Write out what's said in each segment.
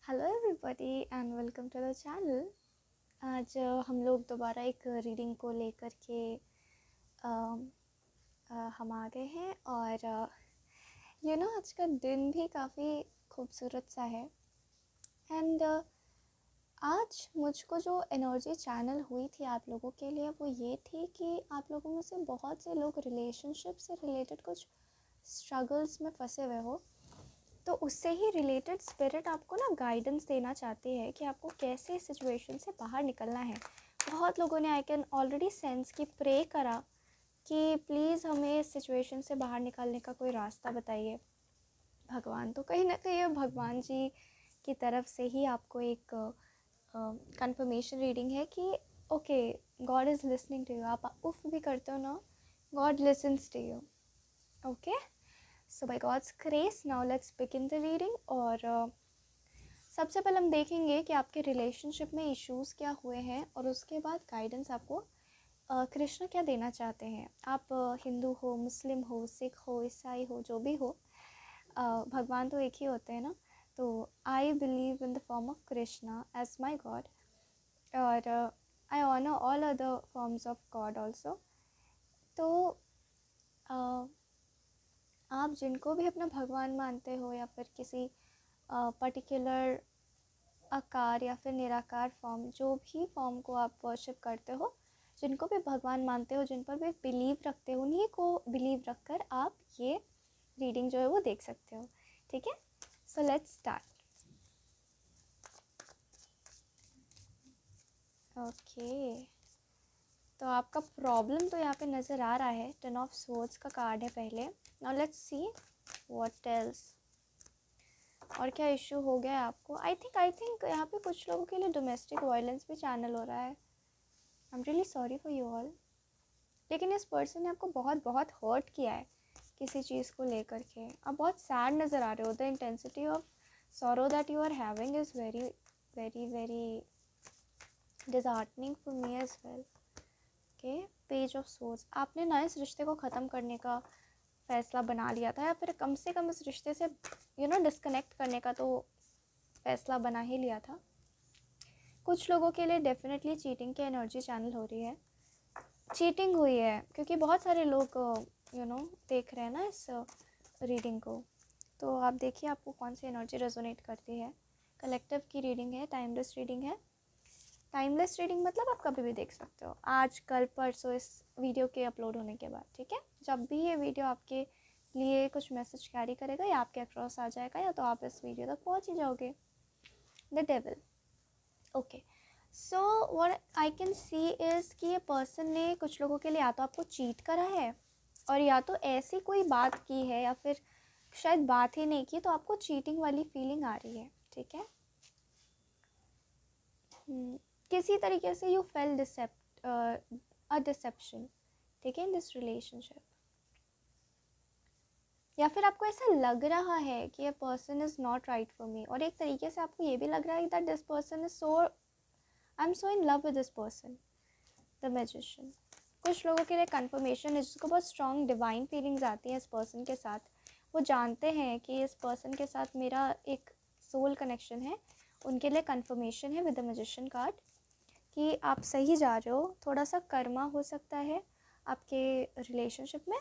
Hello everybody and welcome to the channel. आज हम लोग दोबारा एक रीडिंग को लेकर के हम आ गए हैं और आज का दिन भी काफ़ी खूबसूरत सा है। एंड आज मुझको जो एनर्जी चैनल हुई थी आप लोगों के लिए वो ये थी कि आप लोगों में से बहुत से लोग रिलेशनशिप से रिलेटेड कुछ स्ट्रगल्स में फंसे हुए हो, तो उससे ही रिलेटेड स्पिरिट आपको ना गाइडेंस देना चाहती है कि आपको कैसे इस सिचुएशन से बाहर निकलना है। बहुत लोगों ने आई कैन ऑलरेडी सेंस कि प्रे करा कि प्लीज़ हमें इस सिचुएशन से बाहर निकलने का कोई रास्ता बताइए भगवान। तो कहीं ना कहीं भगवान जी की तरफ से ही आपको एक कंफर्मेशन रीडिंग है कि okay, God is listening to you. आप उफ भी करते हो ना, God listens to you. Okay, so by God's grace now let's begin the reading. और सबसे पहले हम देखेंगे कि आपके रिलेशनशिप में इश्यूज़ क्या हुए हैं और उसके बाद गाइडेंस आपको कृष्ण क्या देना चाहते हैं। आप हिंदू हो, मुस्लिम हो, सिख हो, ईसाई हो, जो भी हो, भगवान तो एक ही होते हैं ना। तो I believe in the form of Krishna as my god और I honour all other forms of god also. तो आप जिनको भी अपना भगवान मानते हो या फिर किसी पर्टिकुलर आकार या फिर निराकार फॉर्म, जो भी फॉर्म को आप वर्शिप करते हो, जिनको भी भगवान मानते हो, जिन पर भी बिलीव रखते हो, उन्हीं को बिलीव रखकर आप ये रीडिंग जो है वो देख सकते हो। ठीक है, सो लेट्स स्टार्ट। ओके, तो आपका प्रॉब्लम तो यहाँ पे नज़र आ रहा है। 10 ऑफ स्वॉर्ड्स का कार्ड है पहले। Now let's see what else, और क्या इशू हो गया है आपको। आई थिंक यहाँ पे कुछ लोगों के लिए डोमेस्टिक वायलेंस भी चैनल हो रहा है। I am really sorry for you all. लेकिन इस पर्सन ने आपको बहुत बहुत हर्ट किया है किसी चीज़ को लेकर के। आप बहुत सैड नज़र आ रहे हो। The intensity of sorrow that you are having is very very very disheartening for me as well. Okay, page of swords, आपने ना इस रिश्ते को ख़त्म करने का फ़ैसला बना लिया था, या फिर कम से कम इस रिश्ते से डिस्कनेक्ट करने का तो फ़ैसला बना ही लिया था। कुछ लोगों के लिए डेफिनेटली चीटिंग की एनर्जी चैनल हो रही है। चीटिंग हुई है क्योंकि बहुत सारे लोग देख रहे हैं ना इस रीडिंग को। तो आप देखिए आपको कौन सी एनर्जी रेजोनेट करती है। कलेक्टिव की रीडिंग है, टाइमलेस रीडिंग है। टाइमलेस रीडिंग मतलब आप कभी भी देख सकते हो, आज, कल, परसों, इस वीडियो के अपलोड होने के बाद। ठीक है, जब भी ये वीडियो आपके लिए कुछ मैसेज कैरी करेगा या आपके अक्रॉस आ जाएगा, या तो आप इस वीडियो तक पहुंच ही जाओगे। The devil. Okay, so what I can see is कि ये पर्सन ने कुछ लोगों के लिए या तो आपको चीट करा है, और या तो ऐसी कोई बात की है, या फिर शायद बात ही नहीं की, तो आपको चीटिंग वाली फीलिंग आ रही है। ठीक है, किसी तरीके से यू फेल डिसेप्शन, ठीक है, इन दिस रिलेशनशिप। या फिर आपको ऐसा लग रहा है कि ये person is not right for me, और एक तरीके से आपको ये भी लग रहा है that this person is so, I am so in love with this person, the magician. कुछ लोगों के लिए कंफर्मेशन है, जिसको बहुत स्ट्रॉन्ग डिवाइन फीलिंग्स आती हैं इस पर्सन के साथ। वो जानते हैं कि इस पर्सन के साथ मेरा एक सोल कनेक्शन है। उनके लिए कंफर्मेशन है विद द मैजिशियन कार्ड कि आप सही जा रहे हो। थोड़ा सा कर्मा हो सकता है आपके रिलेशनशिप में,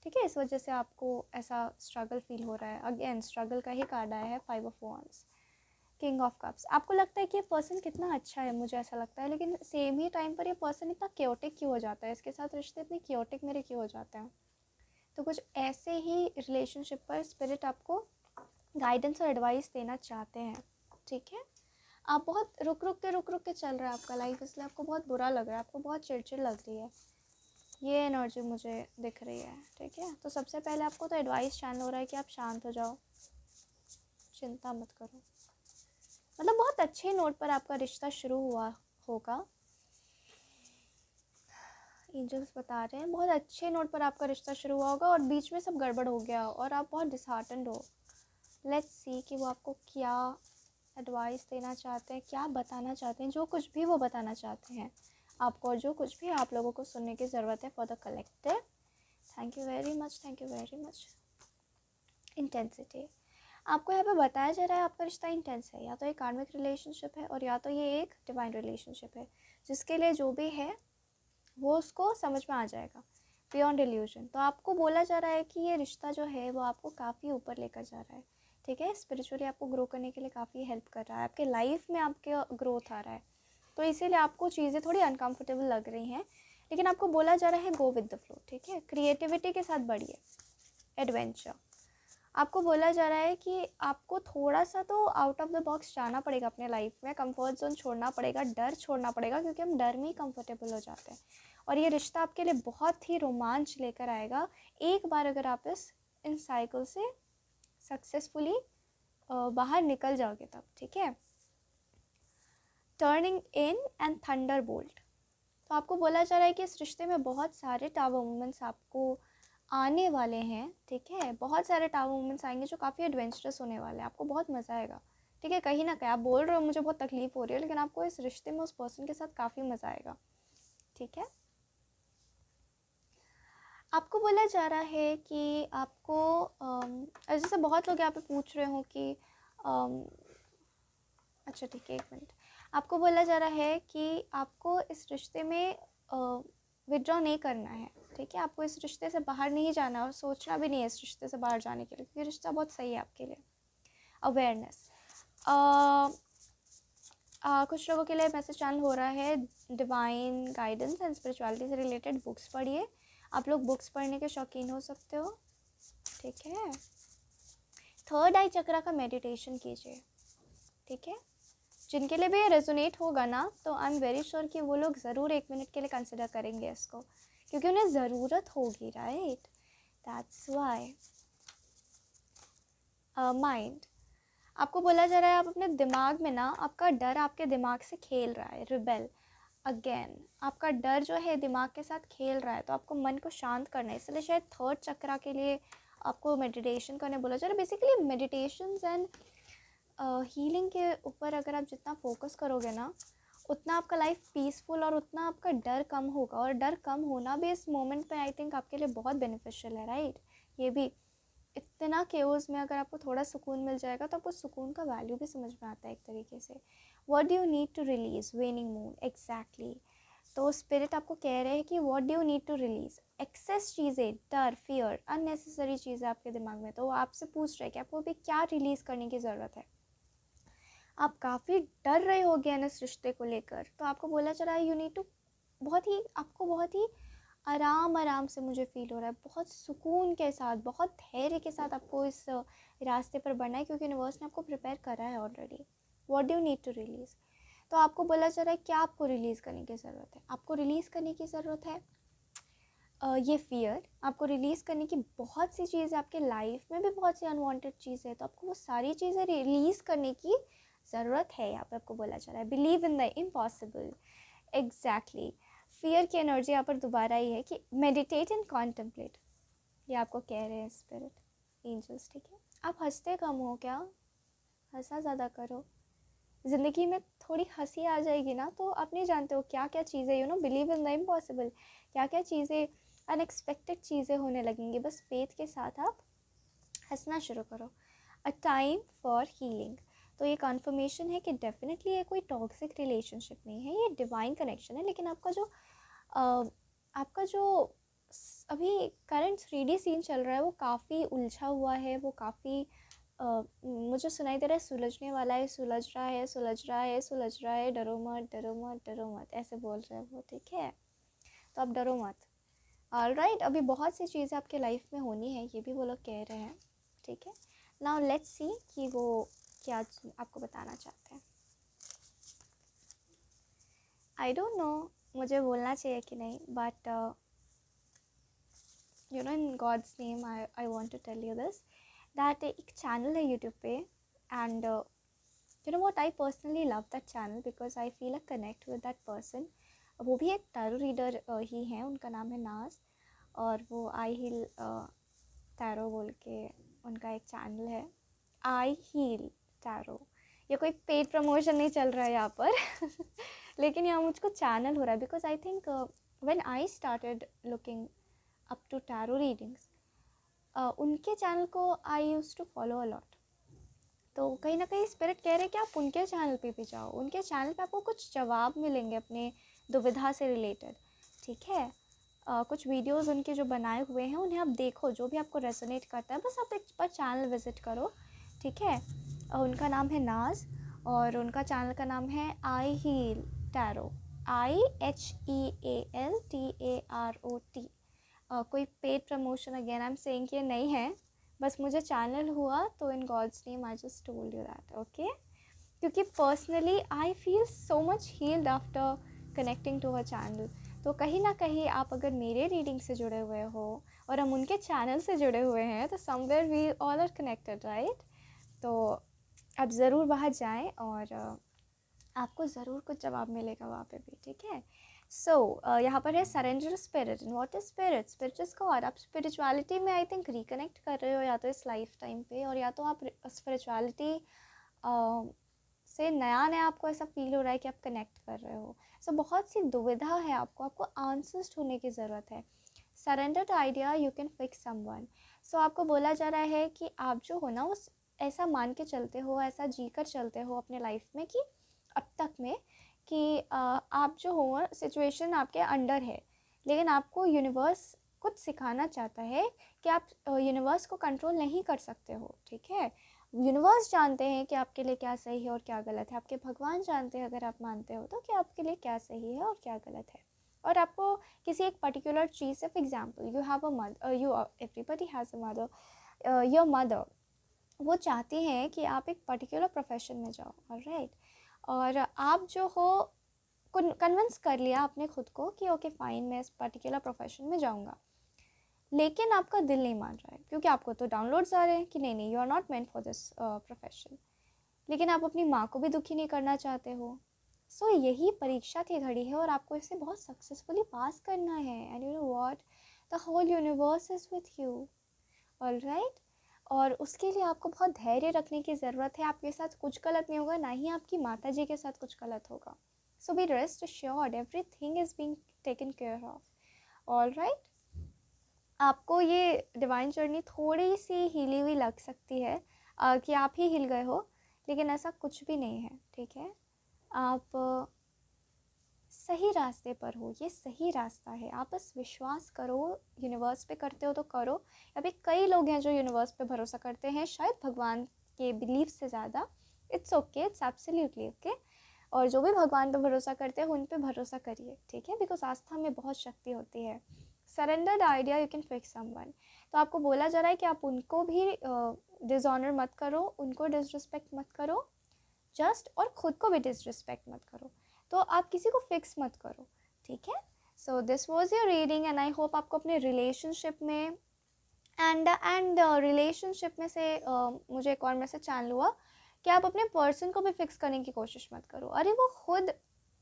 ठीक है, इस वजह से आपको ऐसा स्ट्रगल फील हो रहा है। अगेन स्ट्रगल का ही कार्ड आया है, 5 of wands, king of cups. आपको लगता है कि ये पर्सन कितना अच्छा है, मुझे ऐसा लगता है, लेकिन सेम ही टाइम पर ये पर्सन इतना क्योटिक क्यों हो जाता है, इसके साथ रिश्ते इतने क्योटिक मेरे क्यों हो जाते हैं। तो कुछ ऐसे ही रिलेशनशिप पर स्पिरिट आपको गाइडेंस और एडवाइस देना चाहते हैं। ठीक है, आप बहुत रुक रुक के चल रहा है आपका लाइफ, इसलिए आपको बहुत बुरा लग रहा है, आपको बहुत चिड़चिड़ लग रही है। ये एनर्जी मुझे दिख रही है। ठीक है, तो सबसे पहले आपको तो एडवाइस चैनल हो रहा है कि आप शांत हो जाओ, चिंता मत करो। मतलब बहुत अच्छे नोट पर आपका रिश्ता शुरू हुआ होगा। एंजल्स बता रहे हैं बहुत अच्छे नोट पर आपका रिश्ता शुरू हुआ होगा, और बीच में सब गड़बड़ हो गया और आप बहुत डिसहार्टेंड हो। लेट्स सी कि वो आपको क्या एडवाइस देना चाहते हैं, क्या बताना चाहते हैं। जो कुछ भी वो बताना चाहते हैं आपको, और जो कुछ भी आप लोगों को सुनने की ज़रूरत है for the collective. Thank you very much, thank you very much. Intensity, आपको यहाँ पे बताया जा रहा है आपका रिश्ता इंटेंस है, या तो एक कार्मिक रिलेशनशिप है और या तो ये एक डिवाइन रिलेशनशिप है, जिसके लिए जो भी है वो उसको समझ में आ जाएगा बियॉन्ड इल्यूजन। तो आपको बोला जा रहा है कि ये रिश्ता जो है वो आपको काफ़ी ऊपर लेकर जा रहा है, ठीक है। स्पिरिचुअली आपको ग्रो करने के लिए काफ़ी हेल्प कर रहा है, आपके लाइफ में आपके ग्रोथ आ रहा है। तो इसीलिए आपको चीज़ें थोड़ी अनकम्फर्टेबल लग रही हैं, लेकिन आपको बोला जा रहा है गो विद द फ्लो, ठीक है। क्रिएटिविटी के साथ बढ़िए, एडवेंचर। आपको बोला जा रहा है कि आपको थोड़ा सा तो आउट ऑफ द बॉक्स जाना पड़ेगा अपने लाइफ में, कंफर्ट जोन छोड़ना पड़ेगा, डर छोड़ना पड़ेगा, क्योंकि हम डर में ही कंफर्टेबल हो जाते हैं। और ये रिश्ता आपके लिए बहुत ही रोमांच लेकर आएगा एक बार अगर आप इन साइकिल से सक्सेसफुली बाहर निकल जाओगे तब, ठीक है। Turning in and thunder bolt. तो आपको बोला जा रहा है कि इस रिश्ते में बहुत सारे टावर मोमेंट्स आपको आने वाले हैं, ठीक है। बहुत सारे टावर मोमेंट्स आएंगे जो काफ़ी एडवेंचरस होने वाले हैं, आपको बहुत मज़ा आएगा, ठीक है। कहीं ना कहीं आप बोल रहे हो मुझे बहुत तकलीफ़ हो रही है, लेकिन आपको इस रिश्ते में उस पर्सन के साथ काफ़ी मज़ा आएगा, ठीक है। आपको बोला जा रहा है कि आपको जैसे बहुत लोग यहाँ पे पूछ रहे हो कि अच्छा ठीक है, एक मिनट। आपको बोला जा रहा है कि आपको इस रिश्ते में विड्रॉ नहीं करना है, ठीक है। आपको इस रिश्ते से बाहर नहीं जाना और सोचना भी नहीं है इस रिश्ते से बाहर जाने के लिए, क्योंकि रिश्ता बहुत सही है आपके लिए। अवेयरनेस, कुछ लोगों के लिए मैसेज चैनल हो रहा है डिवाइन गाइडेंस एंड स्पिरिचुअलिटी से रिलेटेड बुक्स पढ़िए। आप लोग बुक्स पढ़ने के शौकीन हो सकते हो, ठीक है। थर्ड आई चक्रा का मेडिटेशन कीजिए, ठीक है। जिनके लिए भी ये रेजोनेट होगा ना, तो आई एम वेरी श्योर कि वो लोग ज़रूर 1 मिनट के लिए कंसिडर करेंगे इसको, क्योंकि उन्हें ज़रूरत होगी, राइट। That's why. माइंड, आपको बोला जा रहा है आप अपने दिमाग में ना, आपका डर आपके दिमाग से खेल रहा है, रिबेल अगेन। आपका डर जो है दिमाग के साथ खेल रहा है, तो आपको मन को शांत करना है, इसलिए शायद थर्ड चक्रा के लिए आपको मेडिटेशन करने बोला जा रहा है। बेसिकली मेडिटेशंस एंड हीलिंग के ऊपर अगर आप जितना फोकस करोगे ना, उतना आपका लाइफ पीसफुल और उतना आपका डर कम होगा। और डर कम होना भी इस मोमेंट पे आई थिंक आपके लिए बहुत बेनिफिशियल है, राइट। ये भी इतना केओस में अगर आपको थोड़ा सुकून मिल जाएगा तो आपको सुकून का वैल्यू भी समझ में आता है एक तरीके से। What do you need to release, waning moon, exactly. तो स्पिरिट आपको कह रहे हैं कि what do you need to release, excess चीज़ें, डर, फियर, अननेसेसरी चीज़ें आपके दिमाग में, तो वो आपसे पूछ रहे हैं कि आपको अभी क्या रिलीज़ करने की ज़रूरत है। आप काफ़ी डर रहे हो गए इस रिश्ते को लेकर, तो आपको बोला जा रहा है यू नीड टू आपको बहुत ही आराम से मुझे फ़ील हो रहा है, बहुत सुकून के साथ, बहुत धैर्य के साथ आपको इस रास्ते पर बढ़ना है, क्योंकि यूनिवर्स ने आपको प्रिपेयर करा है already. What do you need to release. तो आपको बोला जा रहा है क्या आपको रिलीज़ करने की ज़रूरत है। आपको रिलीज़ करने की ज़रूरत है ये फियर, आपको रिलीज़ करने की बहुत सी चीज़ें, आपके लाइफ में भी बहुत सी अनवांटेड चीज़ें हैं, तो आपको वो सारी चीज़ें रिलीज़ करने की ज़रूरत है। यहाँ पे आपको बोला जा रहा है believe in the impossible, exactly. Fear की एनर्जी यहाँ पर दोबारा ही है कि मेडिटेट एंड कॉन्टेम्पलेट, ये आपको कह रहे हैं स्पिरिट, एंजल्स, ठीक है। आप हंसते कम हो क्या, हंसा ज़्यादा करो। ज़िंदगी में थोड़ी हंसी आ जाएगी ना, तो आप नहीं जानते हो क्या क्या चीज़ें, you know, believe in the impossible, क्या क्या चीज़ें, अनएक्सपेक्टेड चीज़ें होने लगेंगी। बस फेथ के साथ आप हंसना शुरू करो। अ टाइम फॉर हीलिंग, तो ये कन्फर्मेशन है कि डेफिनेटली ये कोई टॉक्सिक रिलेशनशिप नहीं है, ये डिवाइन कनेक्शन है। लेकिन आपका जो अभी करंट 3D सीन चल रहा है वो काफ़ी उलझा हुआ है, वो काफ़ी मुझे सुनाई दे रहा है सुलझने वाला है, सुलझ रहा है, सुलझ रहा है, सुलझ रहा है, डरो मत, डरो मत, डरो मत, ऐसे बोल रहे हैं वो, ठीक है। तो आप डरो मत, ऑलराइट। अभी बहुत सी चीज़ें आपके लाइफ में होनी है, ये भी वो लोग कह रहे हैं, ठीक है। नाउ लेट्स सी कि वो क्या आपको बताना चाहते हैं। आई डोंट नो मुझे बोलना चाहिए कि नहीं, but you know in God's name I want to tell you this, that एक चैनल है यूट्यूब पे, and you know what, I personally love that channel because I feel a connect with that person. वो भी एक tarot reader ही हैं, उनका नाम है नाज, और वो आई हील टैरो बोल के उनका एक चैनल है, आई हील टैरो। ये कोई पेड प्रमोशन नहीं चल रहा है यहाँ पर लेकिन यहाँ मुझको चैनल हो रहा है because I think when I started looking up to tarot readings, उनके चैनल को I used to follow a lot, तो कहीं ना कहीं स्पिरिट कह रहे हैं कि आप उनके चैनल पे भी जाओ, उनके चैनल पे आपको कुछ जवाब मिलेंगे अपने दुविधा से रिलेटेड, ठीक है। कुछ वीडियोस उनके जो बनाए हुए हैं उन्हें आप देखो, जो भी आपको रेजोनेट करता है बस आप एक बार चैनल विज़िट करो, ठीक है। उनका नाम है नाज और उनका चैनल का नाम है आई हील टैरो, IHEALTAROT। कोई paid promotion again I am saying ये नहीं है, बस मुझे चैनल हुआ तो in God's name I just told you that, okay. क्योंकि personally I feel so much healed after connecting to a channel. तो कहीं ना कहीं आप अगर मेरे रीडिंग से जुड़े हुए हो और हम उनके चैनल से जुड़े हुए हैं तो somewhere we all are connected, right. तो आप ज़रूर वहाँ जाएं और आपको ज़रूर कुछ जवाब मिलेगा वहाँ पे भी, ठीक है। सो यहाँ पर है surrender spirit. And what is spirit? Spirit is God. आप स्पिरिचुअलिटी में आई थिंक रिकनेक्ट कर रहे हो या तो इस लाइफ टाइम पे, और या तो आप स्पिरिचुअलिटी से नया नया आपको ऐसा फील हो रहा है कि आप कनेक्ट कर रहे हो। सो बहुत सी दुविधा है आपको आंसर्स ढूंढने की ज़रूरत है। Surrender to idea you can fix someone. So आपको बोला जा रहा है कि आप जो हो ना उस ऐसा मान के चलते हो, ऐसा जी कर चलते हो अपने लाइफ में कि अब तक में कि आप जो हो सिचुएशन आपके अंडर है, लेकिन आपको यूनिवर्स कुछ सिखाना चाहता है कि आप यूनिवर्स को कंट्रोल नहीं कर सकते हो, ठीक है। यूनिवर्स जानते हैं कि आपके लिए क्या सही है और क्या गलत है, आपके भगवान जानते हैं अगर आप मानते हो तो कि आपके लिए क्या सही है और क्या गलत है। और आपको किसी एक पर्टिकुलर चीज़ से, for example you have a mother, you everybody has a mother, your mother वो चाहती हैं कि आप एक पर्टिकुलर प्रोफेशन में जाओ, ऑलराइट। और आप जो हो कन्विंस कर लिया आपने खुद को कि ओके फाइन मैं इस पर्टिकुलर प्रोफेशन में जाऊंगा, लेकिन आपका दिल नहीं मान रहा है क्योंकि आपको तो डाउनलोड्स आ रहे हैं कि नहीं you are not meant for this profession. लेकिन आप अपनी माँ को भी दुखी नहीं करना चाहते हो। सो यही परीक्षा की घड़ी है और आपको इसे बहुत सक्सेसफुली पास करना है। And you know what, the whole universe is with you, alright. और उसके लिए आपको बहुत धैर्य रखने की ज़रूरत है। आपके साथ कुछ गलत नहीं होगा, ना ही आपकी माता जी के साथ कुछ गलत होगा। So be rest assured everything is being taken care of, alright. आपको ये डिवाइन जर्नी थोड़ी सी हिली हुई लग सकती है कि आप ही हिल गए हो, लेकिन ऐसा कुछ भी नहीं है, ठीक है। आप सही रास्ते पर हो, ये सही रास्ता है। आप बस विश्वास करो, यूनिवर्स पे करते हो तो करो। अभी कई लोग हैं जो यूनिवर्स पे भरोसा करते हैं, शायद भगवान के बिलीफ से ज़्यादा। It's okay, it's absolutely okay. और जो भी भगवान पे भरोसा करते हैं उन पे भरोसा करिए, ठीक है, बिकॉज आस्था में बहुत शक्ति होती है। Surrendered idea you can fix someone. तो आपको बोला जा रहा है कि आप उनको भी डिसऑनर मत करो, उनको डिसरिस्पेक्ट मत करो, जस्ट, और ख़ुद को भी डिसरिस्पेक्ट मत करो। तो आप किसी को फिक्स मत करो, ठीक है। So this was your reading and I hope आपको अपने रिलेशनशिप में एंड रिलेशनशिप में से मुझे एक और मैसेज जानना हुआ कि आप अपने पर्सन को भी फिक्स करने की कोशिश मत करो। अरे वो खुद,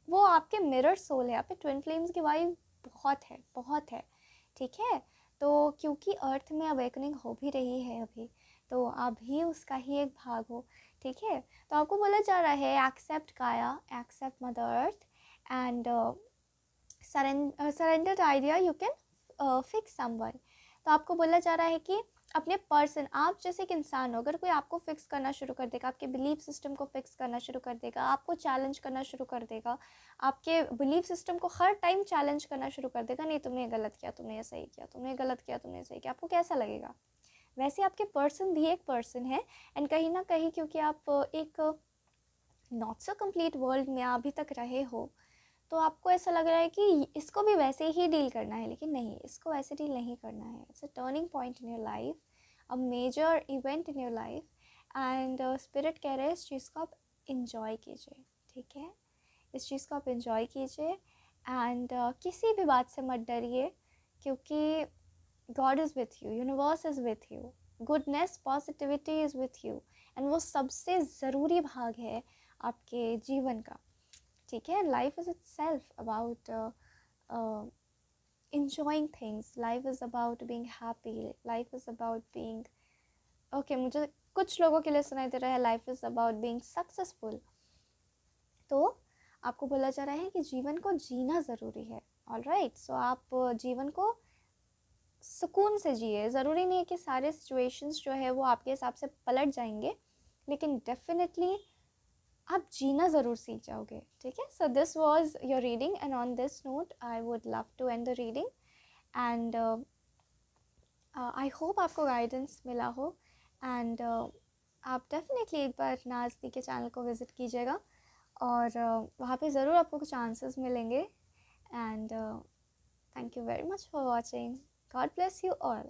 वो आपके मिरर सोल है, आपके ट्विन फ्लेम्स की वाइब बहुत है, ठीक है। तो क्योंकि अर्थ में अवेकनिंग हो भी रही है अभी, तो आप भी उसका ही एक भाग हो, ठीक है। तो आपको बोला जा रहा है एक्सेप्ट काया, accept mother earth and surrendered idea you can fix someone. तो आपको बोला जा रहा है कि अपने पर्सन, आप जैसे एक इंसान हो, अगर कोई आपको फिक्स करना शुरू कर देगा, आपके बिलीफ सिस्टम को फिक्स करना शुरू कर देगा, आपको चैलेंज करना शुरू कर देगा, आपके बिलीफ सिस्टम को हर टाइम चैलेंज करना शुरू कर देगा, नहीं तुमने गलत किया, तुमने ये सही किया, तुमने गलत किया, तुमने सही किया, आपको कैसा लगेगा? वैसे आपके पर्सन भी एक पर्सन है एंड कहीं ना कहीं क्योंकि आप एक नॉट सो कंप्लीट वर्ल्ड में अभी तक रहे हो, तो आपको ऐसा लग रहा है कि इसको भी वैसे ही डील करना है, लेकिन नहीं, इसको वैसे डील नहीं करना है। It's a turning point in your life, a major event in your life and spirit कह रहे हैं इस चीज़ को आप इंजॉय कीजिए, ठीक है। इस चीज़ को आप इंजॉय कीजिए एंड किसी भी बात से मत डरिए, क्योंकि God is with you, universe is with you, goodness positivity is with you and वो सबसे ज़रूरी भाग है आपके जीवन का, ठीक है। Life is itself about enjoying things, life is about being happy, life is about being okay, मुझे कुछ लोगों के लिए सुनाई दे रहा है life is about being successful. तो आपको बोला जा रहा है कि जीवन को जीना ज़रूरी है, ऑलराइट। सो आप जीवन को सुकून से जिए। ज़रूरी नहीं है कि सारे सिचुएशंस जो है वो आपके हिसाब से पलट जाएंगे, लेकिन डेफिनेटली आप जीना ज़रूर सीख जाओगे, ठीक है। So this was your reading and on this note I would love to end the reading and I hope आपको गाइडेंस मिला हो एंड आप डेफिनेटली एक बार नाज़ दी के चैनल को विज़िट कीजिएगा और वहाँ पे ज़रूर आपको कुछ आंसर्स मिलेंगे and thank you very much for watching. God bless you all.